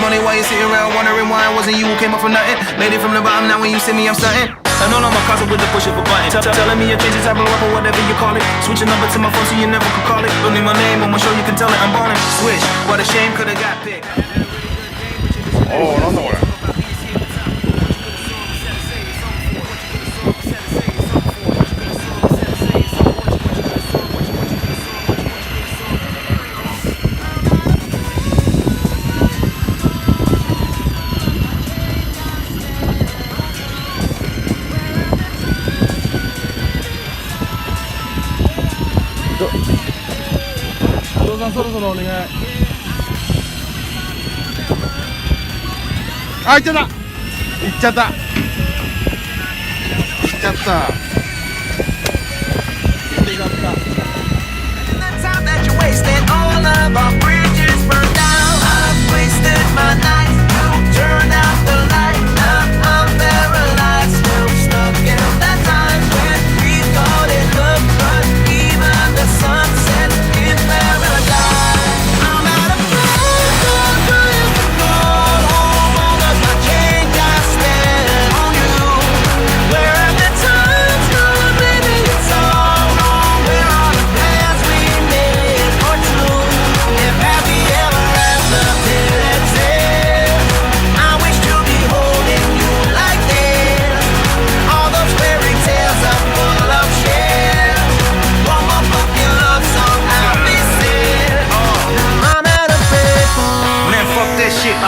money while you sitting around wondering why it wasn't you who came up from nothing. Made it from the bottom, now when you see me I'm stunting. And all of my cars are with the push of a button. Telling me you change the type of rapper, whatever you call it. Switch a number to my phone so you never could call it. Don't need my name on my show, you can tell it I'm ballin'. Switch, what a shame, could've got picked. おお、なんだこれ。お父さんそろそろお願い。あ、行っちゃった。行っちゃった。行っちゃった。行っちゃった。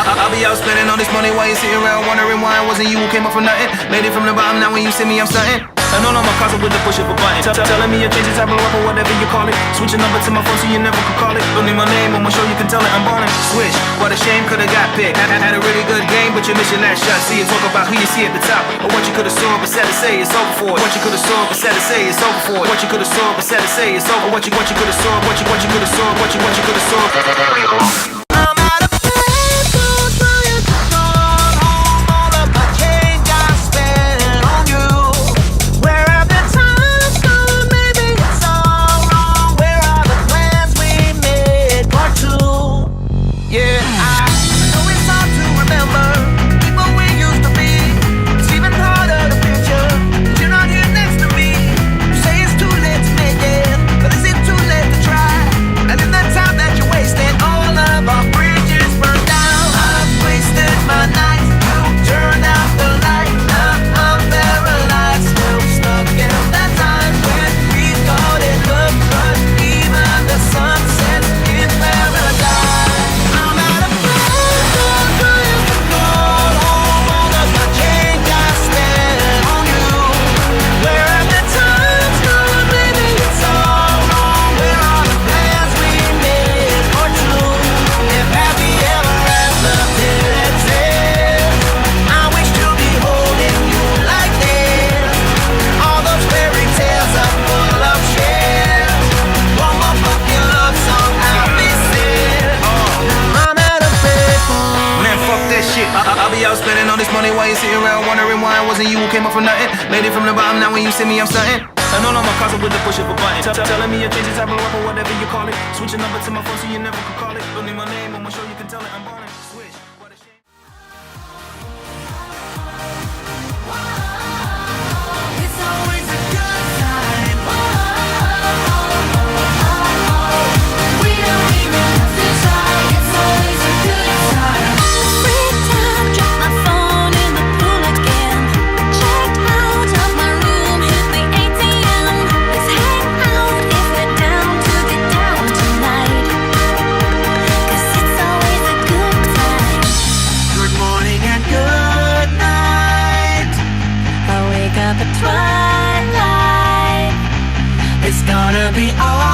I'll be out spending all this money while you sitting around wondering why it wasn't you who came up from nothing. Made it from the bottom, now when you see me I'm stunting. And all of my cars are with the push of a button. Telling me you change the type of rapper, whatever you call it. Switch a number to my phone so you never could call it. Don't need my name on my show, you can tell it I'm ballin'. Switch, what a shame, could've got picked. Had a really good game, but you missed your last shot. See you talk about who you see at the top, or what you could've saw, but said to say it's over for it. What you could've saw, but said to say it's over for it. What you could've saw, but said to say it's over. What you could've saw, what you could've saw, what you could've saw. I'll be out spending all this money while you sitting around wondering why it wasn't you who came up from nothing. Made it from the bottom, now when you see me I'm stunting. And all of my cars are with the push of a button. Telling me you change the type of rapper, whatever you call it. Switch a number to my phone so you never could call it. Don't need my name on my show, you can tell it I'm ballin'. Switch, what a shame. It's always a good time. We don't even have to try. It's always a good time. Every time, drop my phone in the pool again. Checked out of my room, hit the ATM. Let's hang out if we're down to get down tonight. 'Cause it's always a good time. Good morning and good night. I wake up at twilight. It's gonna be all